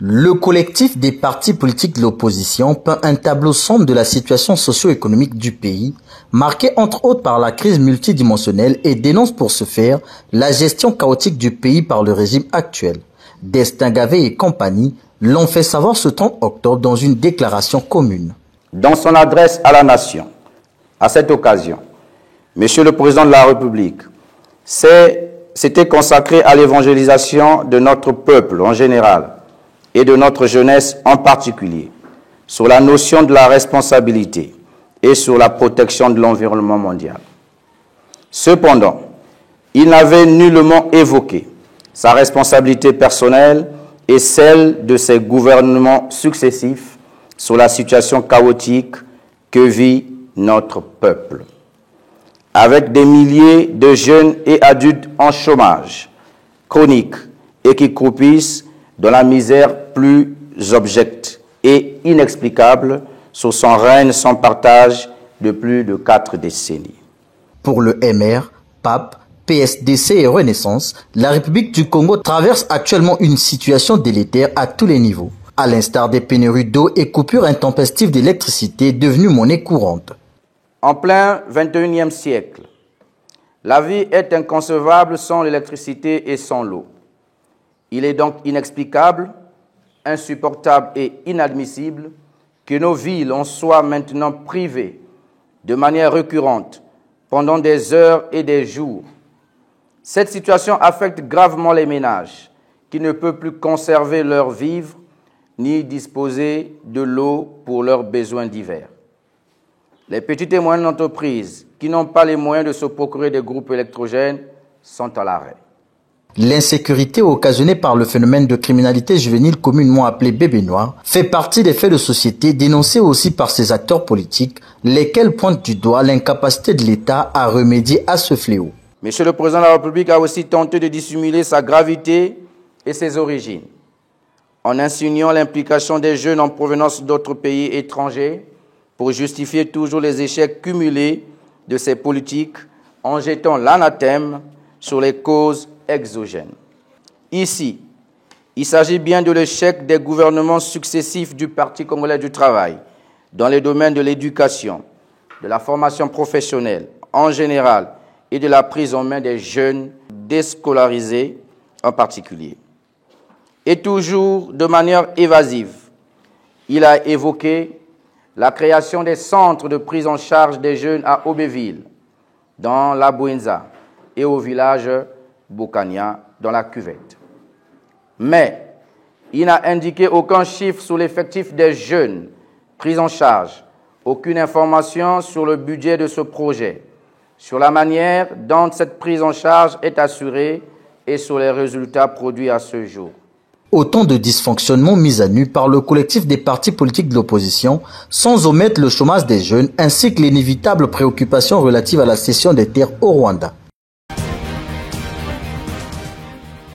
Le collectif des partis politiques de l'opposition peint un tableau sombre de la situation socio-économique du pays, marqué entre autres par la crise multidimensionnelle et dénonce pour ce faire la gestion chaotique du pays par le régime actuel. Destin Gavet et compagnie l'ont fait savoir ce 30 octobre dans une déclaration commune. Dans son adresse à la nation, à cette occasion, Monsieur le Président de la République s'était consacré à l'évangélisation de notre peuple en général et de notre jeunesse en particulier, sur la notion de la responsabilité et sur la protection de l'environnement mondial. Cependant, il n'avait nullement évoqué sa responsabilité personnelle et celle de ses gouvernements successifs sur la situation chaotique que vit notre peuple. Avec des milliers de jeunes et adultes en chômage chronique et qui croupissent dans la misère plus abjecte et inexplicable sous son règne sans partage de plus de 4 décennies. Pour le MR, PAP, PSDC et Renaissance, la République du Congo traverse actuellement une situation délétère à tous les niveaux, à l'instar des pénuries d'eau et coupures intempestives d'électricité devenues monnaie courante. En plein XXIe siècle, la vie est inconcevable sans l'électricité et sans l'eau. Il est donc inexplicable, insupportable et inadmissible que nos villes en soient maintenant privées de manière récurrente pendant des heures et des jours. Cette situation affecte gravement les ménages qui ne peuvent plus conserver leurs vivres ni disposer de l'eau pour leurs besoins divers. Les petites et moyennes entreprises qui n'ont pas les moyens de se procurer des groupes électrogènes sont à l'arrêt. L'insécurité occasionnée par le phénomène de criminalité juvénile communément appelé bébé noir fait partie des faits de société dénoncés aussi par ces acteurs politiques, lesquels pointent du doigt l'incapacité de l'État à remédier à ce fléau. Monsieur le Président de la République a aussi tenté de dissimuler sa gravité et ses origines, en insinuant l'implication des jeunes en provenance d'autres pays étrangers pour justifier toujours les échecs cumulés de ces politiques en jetant l'anathème sur les causes exogènes. Ici, il s'agit bien de l'échec des gouvernements successifs du Parti congolais du travail dans les domaines de l'éducation, de la formation professionnelle en général et de la prise en main des jeunes déscolarisés en particulier. Et toujours de manière évasive, il a évoqué la création des centres de prise en charge des jeunes à Aubéville, dans la Bouenza et au village Bokania, dans la Cuvette. Mais il n'a indiqué aucun chiffre sur l'effectif des jeunes pris en charge, aucune information sur le budget de ce projet, sur la manière dont cette prise en charge est assurée et sur les résultats produits à ce jour. Autant de dysfonctionnements mis à nu par le collectif des partis politiques de l'opposition, sans omettre le chômage des jeunes ainsi que l'inévitable préoccupation relative à la cession des terres au Rwanda.